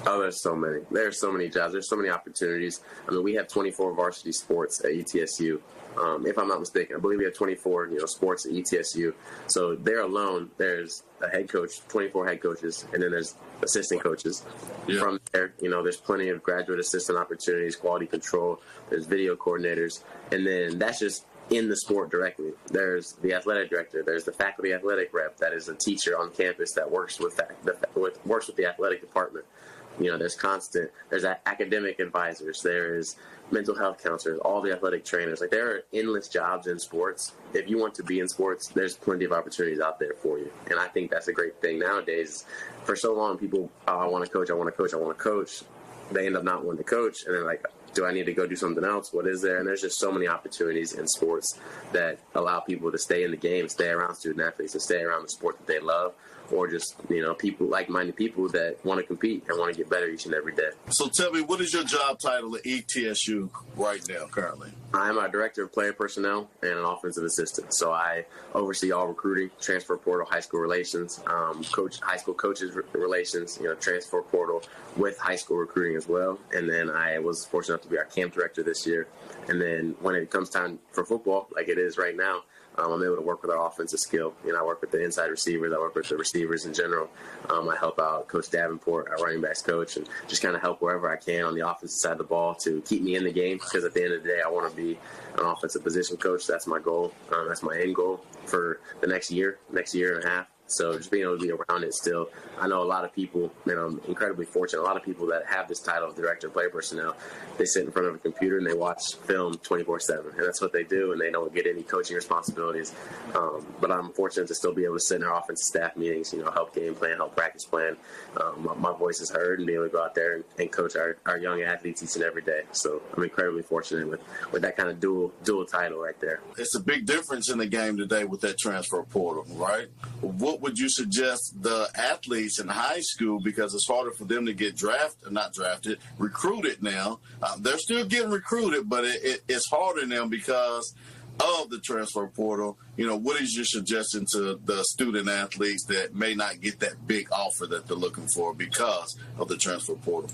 Oh, there's so many. There's so many jobs. There's so many opportunities. We have 24 varsity sports at ETSU. If I'm not mistaken, I believe we have 24, sports at ETSU. So there alone, there's a head coach, 24 head coaches, and then there's assistant coaches. Yeah. From there, there's plenty of graduate assistant opportunities, quality control. There's video coordinators, and then that's just in the sport directly. There's the athletic director. There's the faculty athletic rep that is a teacher on campus that works with the athletic department. There's academic advisors. There's mental health counselors, all the athletic trainers. There are endless jobs in sports. If you want to be in sports, there's plenty of opportunities out there for you. And I think that's a great thing nowadays. For so long, people, I want to coach, I want to coach, I want to coach. They end up not wanting to coach, and they're like, do I need to go do something else? What is there? And there's just so many opportunities in sports that allow people to stay in the game, stay around student athletes, and stay around the sport that they love, or just, people, like-minded people that want to compete and want to get better each and every day. So tell me, what is your job title at ETSU right now, currently? I'm a director of player personnel and an offensive assistant. So I oversee all recruiting, transfer portal, high school relations, high school coaches relations, transfer portal with high school recruiting as well. And then I was fortunate enough to be our camp director this year. And then when it comes time for football, like it is right now, I'm able to work with our offensive skill. I work with the inside receivers. I work with the receivers in general. I help out Coach Davenport, our running backs coach, and just kind of help wherever I can on the offensive side of the ball to keep me in the game, because at the end of the day, I want to be an offensive position coach. That's my goal. That's my end goal for the next year and a half. So just being able to be around it still, I know a lot of people, and I'm incredibly fortunate, a lot of people that have this title of director of player personnel, they sit in front of a computer and they watch film 24/7, and that's what they do, and they don't get any coaching responsibilities. But I'm fortunate to still be able to sit in our offensive staff meetings, help game plan, help practice plan. My voice is heard, and be able to go out there and coach our young athletes each and every day. So I'm incredibly fortunate with that kind of dual title right there. It's a big difference in the game today with that transfer portal, right? What would you suggest the athletes in high school, because it's harder for them to get recruited now. They're still getting recruited, but it's harder now because of the transfer portal. What is your suggestion to the student athletes that may not get that big offer that they're looking for because of the transfer portal?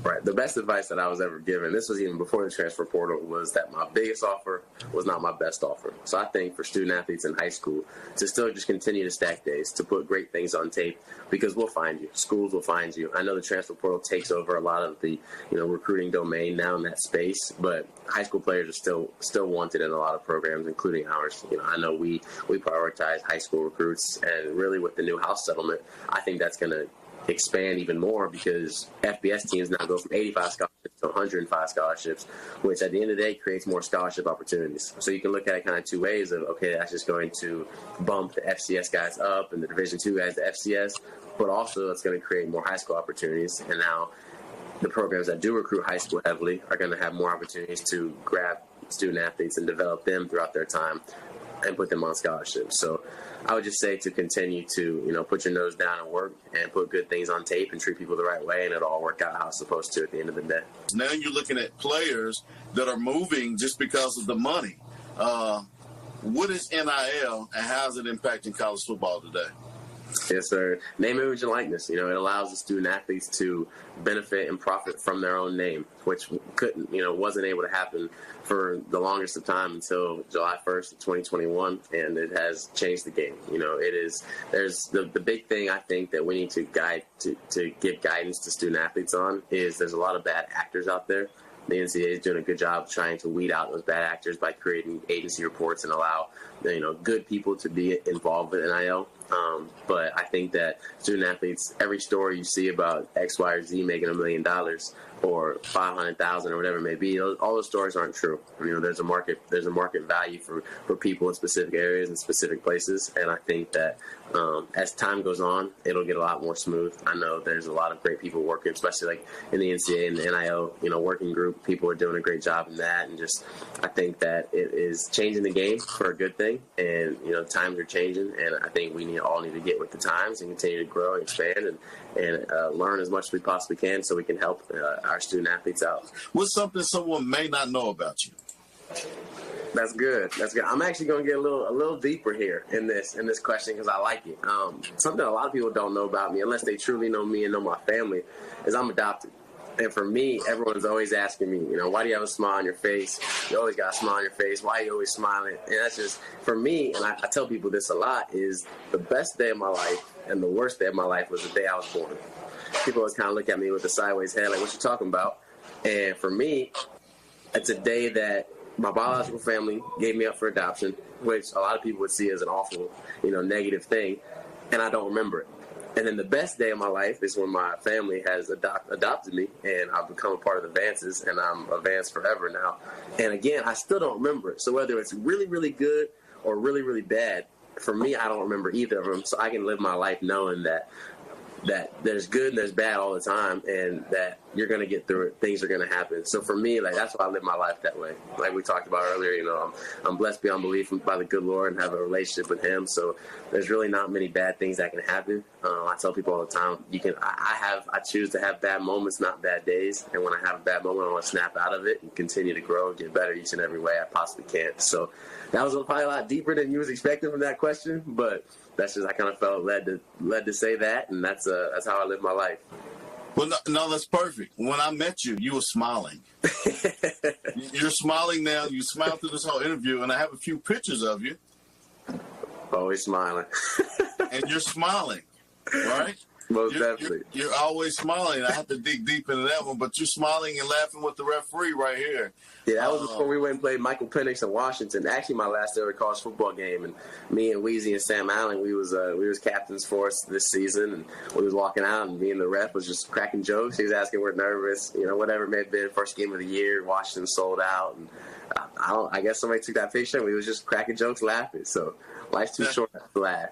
Right. The best advice that I was ever given, this was even before the transfer portal, was that my biggest offer was not my best offer. So I think for student athletes in high school to still just continue to stack days, to put great things on tape, because we'll find you. Schools will find you. I know the transfer portal takes over a lot of the recruiting domain now in that space, but high school players are still wanted in a lot of programs, including ours. I know we prioritize high school recruits, and really with the new house settlement, I think that's going to expand even more, because FBS teams now go from 85 scholarships to 105 scholarships, which at the end of the day creates more scholarship opportunities. So you can look at it kind of two ways of, okay, that's just going to bump the FCS guys up and the Division II guys to FCS, but also it's going to create more high school opportunities. And now the programs that do recruit high school heavily are going to have more opportunities to grab student athletes and develop them throughout their time and put them on scholarships. So I would just say to continue to, put your nose down and work and put good things on tape and treat people the right way, and it'll all work out how it's supposed to at the end of the day. Now you're looking at players that are moving just because of the money. What is NIL, and how is it impacting college football today? Yes, sir. Name, image, and likeness. It allows the student athletes to benefit and profit from their own name, which wasn't able to happen for the longest of time until July 1st of 2021, and it has changed the game. There's the big thing I think that we need to give guidance to student athletes on is there's a lot of bad actors out there. The NCAA is doing a good job trying to weed out those bad actors by creating agency reports and allow good people to be involved with NIL. But I think that student athletes, every story you see about X, Y, or Z making $1 million or 500,000 or whatever it may be, all those stories aren't true. There's a market value for people in specific areas and specific places, and I think that as time goes on, it'll get a lot more smooth. I know there's a lot of great people working, especially like in the NCAA and the NIL, working group. People are doing a great job in that, and just I think that it is changing the game for a good thing. And times are changing, and I think we all need to get with the times and continue to grow and expand and learn as much as we possibly can, so we can help our student athletes out. What's something someone may not know about you? That's good. I'm actually going to get a little deeper here in this question, because I like it. Something a lot of people don't know about me, unless they truly know me and know my family, is I'm adopted. And for me, everyone's always asking me, why do you have a smile on your face? You always got a smile on your face. Why are you always smiling? And that's just, for me, and I tell people this a lot, is the best day of my life and the worst day of my life was the day I was born. People always kind of look at me with a sideways head, like, what you talking about? And for me, it's a day that my biological family gave me up for adoption, which a lot of people would see as an awful, negative thing, and I don't remember it. And then the best day of my life is when my family has adopted me, and I've become a part of the Vances, and I'm a Vance forever now. And again, I still don't remember it. So whether it's really, really good or really, really bad, for me, I don't remember either of them. So I can live my life knowing that there's good and there's bad all the time, and that you're going to get through it. Things are going to happen. So for me, that's why I live my life that way. Like we talked about earlier, I'm blessed beyond belief by the good Lord and have a relationship with him. So there's really not many bad things that can happen. I tell people all the time, I choose to have bad moments, not bad days. And when I have a bad moment, I want to snap out of it and continue to grow and get better each and every way I possibly can. So that was probably a lot deeper than you was expecting from that question, but that's just, I kind of felt led to say that, and that's how I live my life. Well, no, that's perfect. When I met you, you were smiling. You're smiling now. You smiled through this whole interview, and I have a few pictures of you. Always smiling. And you're smiling, right? Most definitely. You're always smiling. I have to dig deep into that one, but you're smiling and laughing with the referee right here. Yeah, that was before we went and played Michael Penix in Washington. Actually, my last ever college football game, and me and Weezy and Sam Allen, we was captains for us this season, and we was walking out, and me and the ref was just cracking jokes. He was asking, we're nervous, whatever it may have been, first game of the year, Washington sold out, and I guess somebody took that picture, and we was just cracking jokes, laughing. So life's too short to laugh.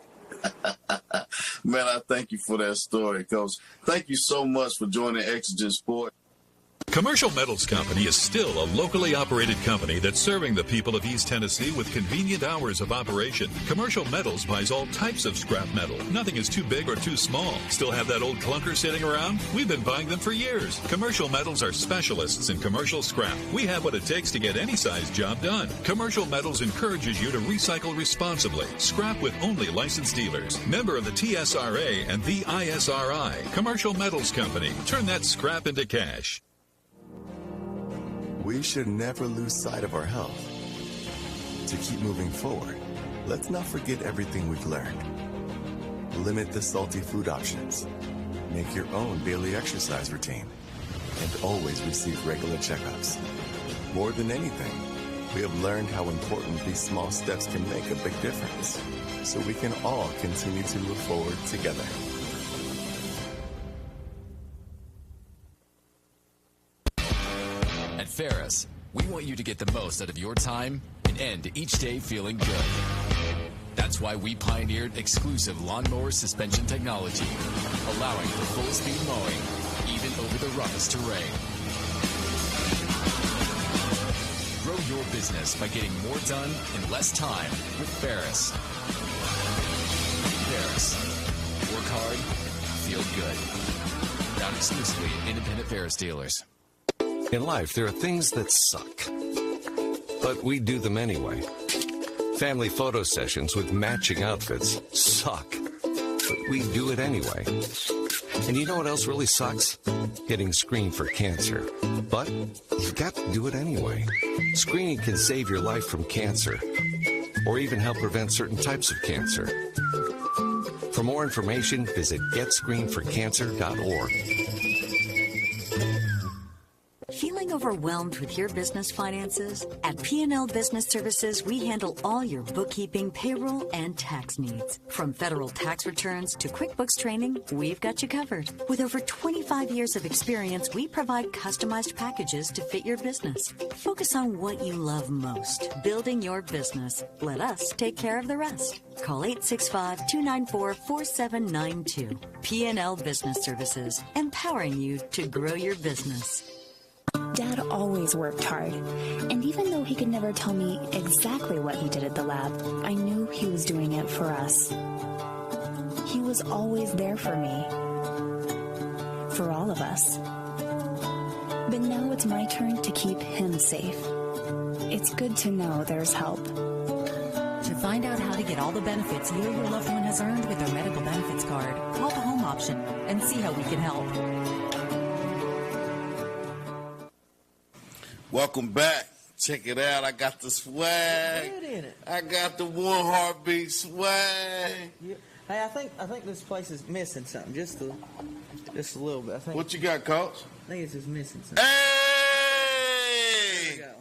Man, I thank you for that story, Coach. Thank you so much for joining Exigent Sports. Commercial Metals Company is still a locally operated company that's serving the people of East Tennessee with convenient hours of operation. Commercial Metals buys all types of scrap metal. Nothing is too big or too small. Still have that old clunker sitting around? We've been buying them for years. Commercial Metals are specialists in commercial scrap. We have what it takes to get any size job done. Commercial Metals encourages you to recycle responsibly. Scrap with only licensed dealers. Member of the TSRA and the ISRI. Commercial Metals Company. Turn that scrap into cash. We should never lose sight of our health. To keep moving forward, let's not forget everything we've learned. Limit the salty food options. Make your own daily exercise routine. And always receive regular checkups. More than anything, we have learned how important these small steps can make a big difference. So we can all continue to move forward together. At Ferris, we want you to get the most out of your time and end each day feeling good. That's why we pioneered exclusive lawnmower suspension technology, allowing for full-speed mowing, even over the roughest terrain. Grow your business by getting more done in less time with Ferris. Ferris. Work hard, feel good. Found exclusively at independent Ferris dealers. In life, there are things that suck, but we do them anyway. Family photo sessions with matching outfits suck, but we do it anyway. And you know what else really sucks? Getting screened for cancer. But you've got to do it anyway. Screening can save your life from cancer, or even help prevent certain types of cancer. For more information, visit getscreenedforcancer.org. Feeling overwhelmed with your business finances? At P&L Business Services, we handle all your bookkeeping, payroll, and tax needs. From federal tax returns to QuickBooks training, we've got you covered. With over 25 years of experience, we provide customized packages to fit your business. Focus on what you love most, building your business. Let us take care of the rest. Call 865-294-4792. P&L Business Services, empowering you to grow your business. Dad always worked hard, and even though he could never tell me exactly what he did at the lab, I knew he was doing it for us. He was always there for me, for all of us. But now it's my turn to keep him safe. It's good to know there's help. To find out how to get all the benefits you or your loved one has earned with their medical benefits card, call the home option and see how we can help. Welcome back. Check it out. I got the swag. I got the one heartbeat swag. Yeah. Hey, I think this place is missing something. Just a little bit. I think. What you got, Coach? I think it's just missing something. Hey! There you go.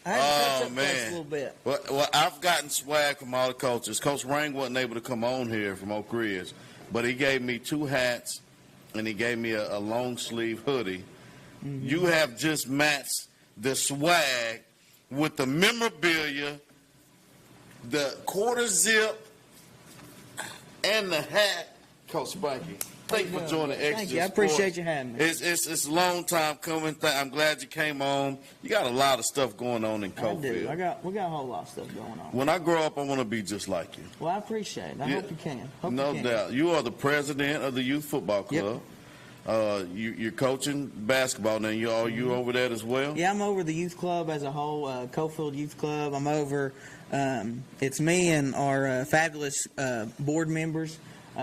I had to touch up man. a little bit. Well, I've gotten swag from all the coaches. Coach Rang wasn't able to come on here from Oak Ridge, but he gave me 2 hats, and he gave me a long sleeve hoodie. Mm-hmm. You have just matched the swag with the memorabilia, the quarter zip, and the hat. Coach Spanky, thank you for joining Exigent Thank you. I appreciate you having me. It's a long time coming. I'm glad you came on. You got a lot of stuff going on in Cofield. I do. We got a whole lot of stuff going on. When I grow up, I want to be just like you. Well, I appreciate it. I hope you can. No doubt. You are the president of the youth football club. Yep. You're coaching basketball now. You over that as well? Yeah, I'm over the youth club as a whole, Cofield Youth Club. I'm over. It's me and our fabulous board members.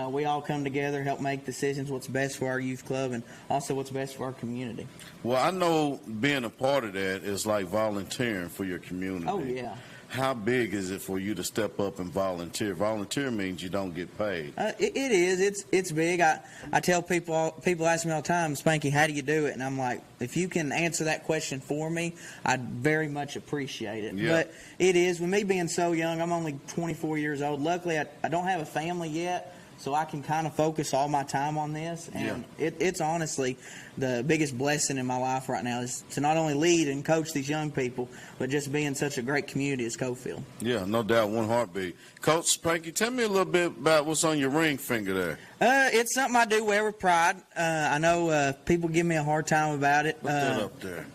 We all come together, help make decisions, what's best for our youth club, and also what's best for our community. Well, I know being a part of that is like volunteering for your community. Oh, yeah. How big is it for you to step up and volunteer? Volunteer means you don't get paid. It is. It's big. I tell people ask me all the time, Spanky, how do you do it? And I'm like, if you can answer that question for me, I'd very much appreciate it. Yeah. But it is. With me being so young, I'm only 24 years old. Luckily, I don't have a family yet, so I can kind of focus all my time on this. And it's honestly the biggest blessing in my life right now is to not only lead and coach these young people, but just be in such a great community as Cofield. Yeah, no doubt, one heartbeat. Coach Spanky, tell me a little bit about what's on your ring finger there. It's something I do wear with pride. I know people give me a hard time about it. Put that up there.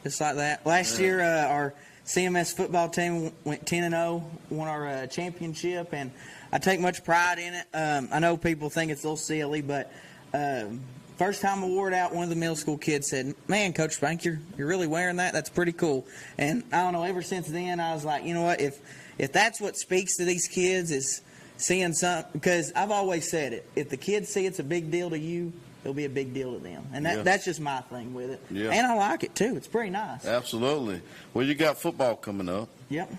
Just like that. Last year, our CMS football team went 10-0, won our championship, and I take much pride in it. I know people think it's a little silly, but first time award out, one of the middle school kids said, "Man, Coach Spank, you're really wearing that? That's pretty cool." And I don't know, ever since then, I was like, you know what, if that's what speaks to these kids is seeing something, because I've always said it, if the kids see it's a big deal to you, it'll be a big deal to them. And that's just my thing with it. Yeah. And I like it, too. It's pretty nice. Absolutely. Well, you got football coming up. Yep.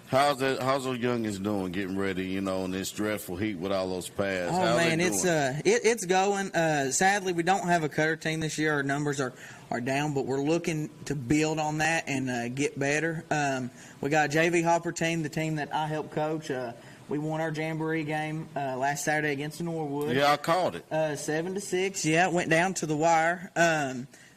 How's those youngins doing, getting ready, in this dreadful heat with all those pads? Oh, How man, they it's going. Sadly, we don't have a cutter team this year. Our numbers are down, but we're looking to build on that and get better. We got a JV Hopper team, the team that I help coach. We won our Jamboree game last Saturday against Norwood. Yeah, I called it. 7-6. Yeah, it went down to the wire.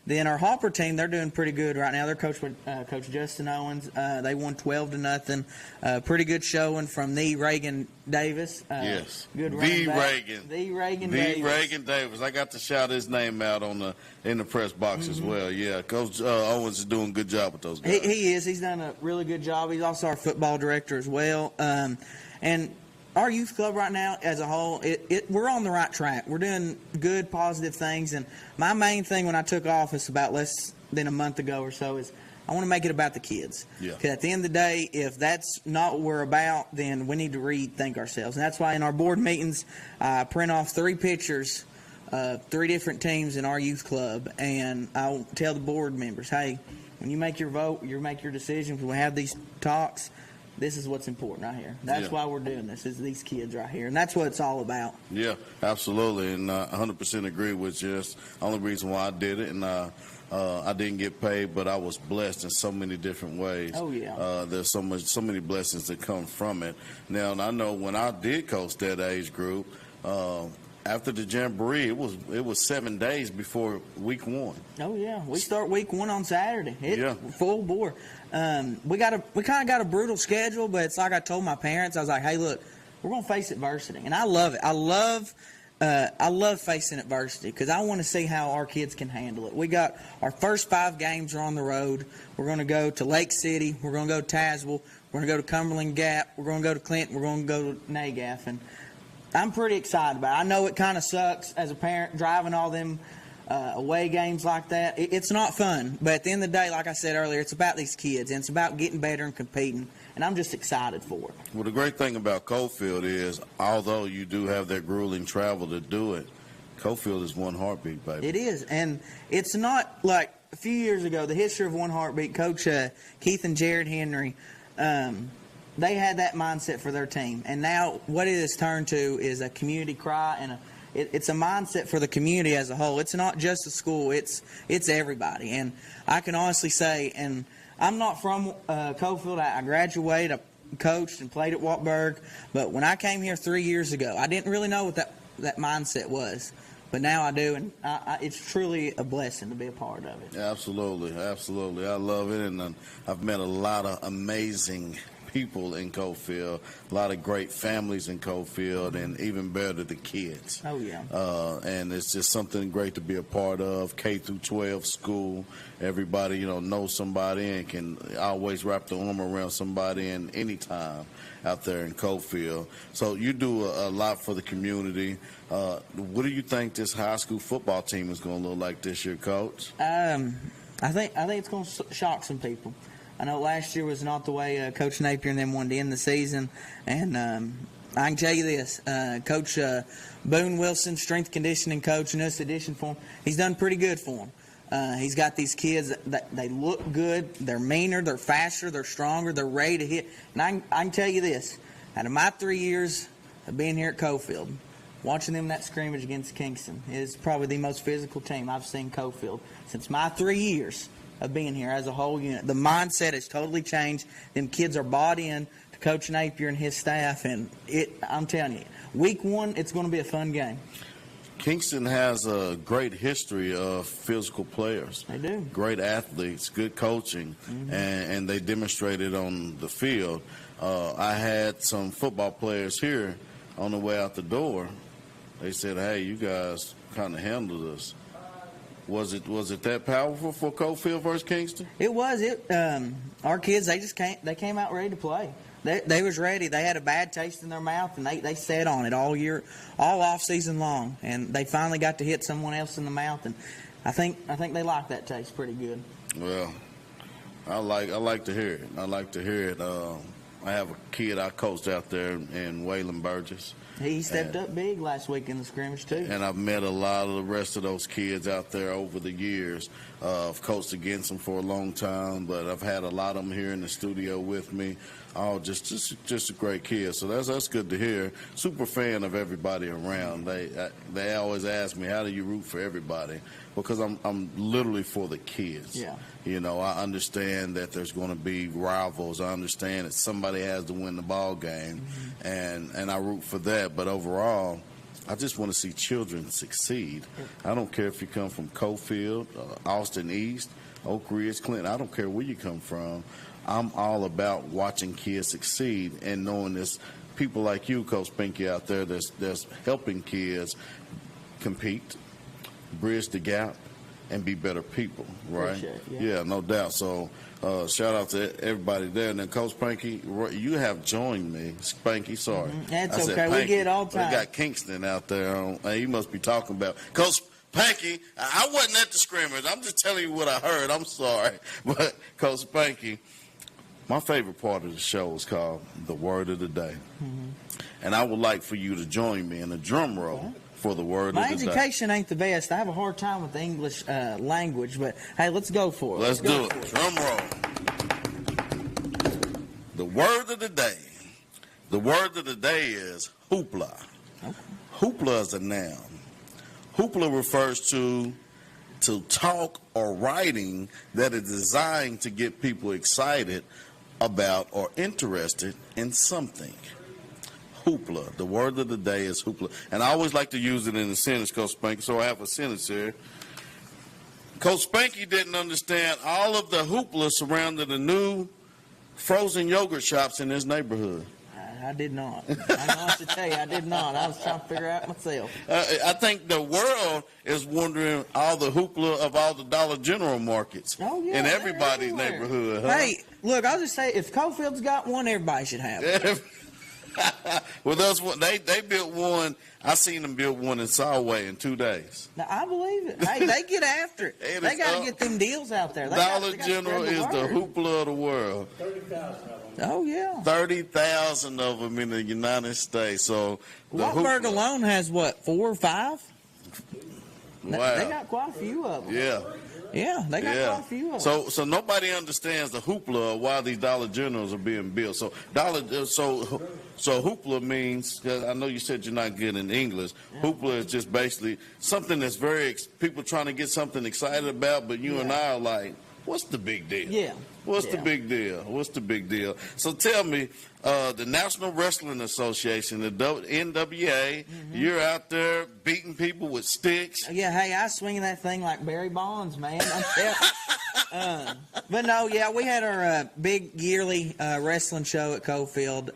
Then our Hopper team, they're doing pretty good right now. They're coached with Coach Justin Owens. They won 12-0. Pretty good showing from the Reagan Davis. Yes. Good The Reagan Davis. Reagan Davis. I got to shout his name out in the press box as well. Yeah, Coach Owens is doing a good job with those guys. He is. He's done a really good job. He's also our football director as well. And our youth club right now as a whole, we're on the right track. We're doing good, positive things. And my main thing when I took office about less than a month ago or so is I want to make it about the kids. Yeah. Because at the end of the day, if that's not what we're about, then we need to rethink ourselves. And that's why in our board meetings, I print off 3 pictures of 3 different teams in our youth club. And I'll tell the board members, hey, when you make your vote, you make your decisions, when we have these talks, this is what's important right here. That's why we're doing this, is these kids right here. And that's what it's all about. Yeah, absolutely. And I 100% agree with you. It's the only reason why I did it. And I didn't get paid, but I was blessed in so many different ways. Oh, yeah. There's so many blessings that come from it. Now, and I know when I did coach that age group, after the Jamboree, it was 7 days before week 1. Oh, yeah. We start week 1 on Saturday. Full bore. We kind of got a brutal schedule, but it's like I told my parents. I was like, hey, look, we're going to face adversity. And I love it. I love facing adversity because I want to see how our kids can handle it. We got our first 5 games are on the road. We're going to go to Lake City. We're going to go to Tazewell. We're going to go to Cumberland Gap. We're going to go to Clinton. We're going to go to Nagath. And I'm pretty excited about it. I know it kind of sucks as a parent driving all them away games like that. It's not fun. But at the end of the day, like I said earlier, it's about these kids, and it's about getting better and competing. And I'm just excited for it. Well, the great thing about Cofield is, although you do have that grueling travel to do it, Cofield is one heartbeat, baby. It is. And it's not like a few years ago, the history of one heartbeat, Coach Keith and Jared Henry, they had that mindset for their team. And now what it has turned to is a community cry, and it's a mindset for the community as a whole. It's not just the school. It's everybody. And I can honestly say, and I'm not from Cofield. I graduated, I coached and played at Wartburg. But when I came here 3 years ago, I didn't really know what that mindset was. But now I do, and it's truly a blessing to be a part of it. Absolutely, absolutely. I love it, and I've met a lot of amazing people in Cofield, a lot of great families in Cofield, and even better, the kids. Oh, yeah. And it's just something great to be a part of. K through 12 school, everybody, knows somebody and can always wrap the arm around somebody in any time out there in Cofield. So you do a lot for the community. What do you think this high school football team is going to look like this year, Coach? I think it's going to shock some people. I know last year was not the way Coach Napier and them wanted to end the season. And I can tell you this, Coach Boone Wilson, strength conditioning coach, newest addition for him, he's done pretty good for He's got these kids that they look good. They're meaner. They're faster. They're stronger. They're ready to hit. And I can tell you this. Out of my 3 years of being here at Cofield, watching them that scrimmage against Kingston is probably the most physical team I've seen Cofield since my 3 years of being here as a whole unit. The mindset has totally changed. Them kids are bought in to Coach Napier and his staff, and I'm telling you, week 1, it's going to be a fun game. Kingston has a great history of physical players. They do. Great athletes, good coaching, and they demonstrate it on the field. I had some football players here on the way out the door. They said, "Hey, you guys kind of handled us." Was it that powerful for Cofield versus Kingston? It was. Our kids, they came out ready to play. They was ready. They had a bad taste in their mouth, and they sat on it all year, all off season long. And they finally got to hit someone else in the mouth, and I think they like that taste pretty good. Well, I like to hear it. I like to hear it. I have a kid I coached out there in Waylon Burgess. He stepped up big last week in the scrimmage, too. And I've met a lot of the rest of those kids out there over the years. I've coached against them for a long time, but I've had a lot of them here in the studio with me. Oh, just a great kid. So that's good to hear. Super fan of everybody around. They always ask me, how do you root for everybody? Because I'm literally for the kids. Yeah. You know, I understand that there's going to be rivals. I understand that somebody has to win the ball game, and I root for that. But overall, I just want to see children succeed. I don't care if you come from Cofield, Austin East, Oak Ridge, Clinton. I don't care where you come from. I'm all about watching kids succeed and knowing there's people like you, Coach Pinky, out there that's helping kids compete, bridge the gap, and be better people, right? Yeah, no doubt. So shout out to everybody there. And then Coach Spanky, you have joined me. Spanky, sorry. That's okay. We get all time. We got Kingston out there. He must be talking about Coach Spanky. I wasn't at the scrimmage. I'm just telling you what I heard. I'm sorry. But Coach Spanky, my favorite part of the show is called The Word of the Day. And I would like for you to join me in a drum roll for the Word of the Day. My education ain't the best. I have a hard time with the English language, but hey, let's go for it. Let's do it. Drum roll. The Word of the Day. The word of the day is hoopla. Hoopla is a noun. Hoopla refers to talk or writing that is designed to get people excited about or interested in something. Hoopla. The word of the day is hoopla. And I always like to use it in a sentence, Coach Spanky, so I have a sentence here. Coach Spanky didn't understand all of the hoopla surrounding the new frozen yogurt shops in his neighborhood. I did not. I have to tell you, I did not. I was trying to figure out myself. I think the world is wondering all the hoopla of all the Dollar General markets in everybody's neighborhood. Huh? Hey, look, I'll just say, if Cofield's got one, everybody should have it. Well, they built one. I seen them build one in Solway in 2 days. Now, I believe it. Hey, they get after it. They got to get them deals out there. Dollar General is the hoopla of the world. 30,000 of them. Oh, yeah. 30,000 of them in the United States. So Wartburg alone has, what, 4 or 5? Wow. They got quite a few of them. Yeah. Yeah, they got quite a few of them. So nobody understands the hoopla of why these Dollar Generals are being built. So hoopla means, I know you said you're not good in English. Yeah. Hoopla is just basically something that's people trying to get something excited about, but you and I are like, what's the big deal? Yeah. What's the big deal? What's the big deal? So tell me, the National Wrestling Association, the NWA, you're out there beating people with sticks. Yeah, hey, I swing that thing like Barry Bonds, man. But no, yeah, we had our big yearly wrestling show at Cofield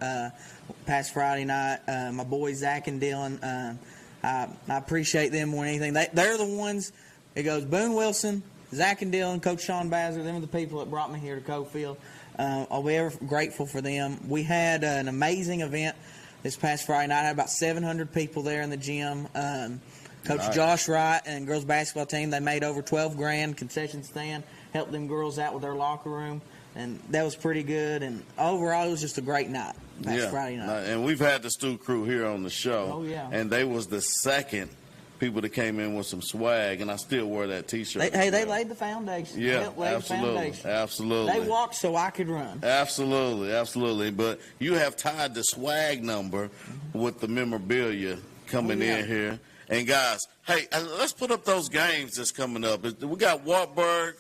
past Friday night. My boys Zach and Dylan, I appreciate them more than anything. They're the ones. It goes Boone Wilson, Zach and Dylan, Coach Sean Bazzer, them are the people that brought me here to Cofield. I'll be ever grateful for them. We had an amazing event this past Friday night. I had about 700 people there in the gym. Coach Josh Wright and girls basketball team, they made over $12,000 concession stand, helped them girls out with their locker room, and that was pretty good. And overall, it was just a great night Friday night. And we've had the Stu Crew here on the show. Oh, yeah. And they was the second people that came in with some swag, and I still wear that T-shirt. They laid the foundation. Yeah, laid absolutely, the foundation. absolutely. They walked so I could run. Absolutely, absolutely. But you have tied the swag number with the memorabilia coming in here. And guys, hey, let's put up those games that's coming up. We got Wartburg,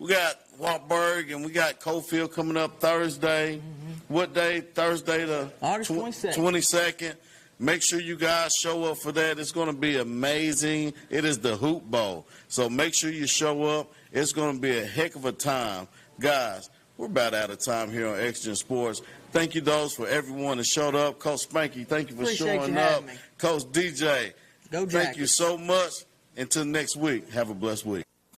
and we got Cofield coming up Thursday. What day? Thursday the August 22nd. 22nd. Make sure you guys show up for that. It's going to be amazing. It is the Hoop Bowl. So make sure you show up. It's going to be a heck of a time. Guys, we're about out of time here on Exigent Sports. Thank you, those, for everyone that showed up. Coach Spanky, thank you for showing up. Coach DJ, Go thank you so much. Until next week, have a blessed week.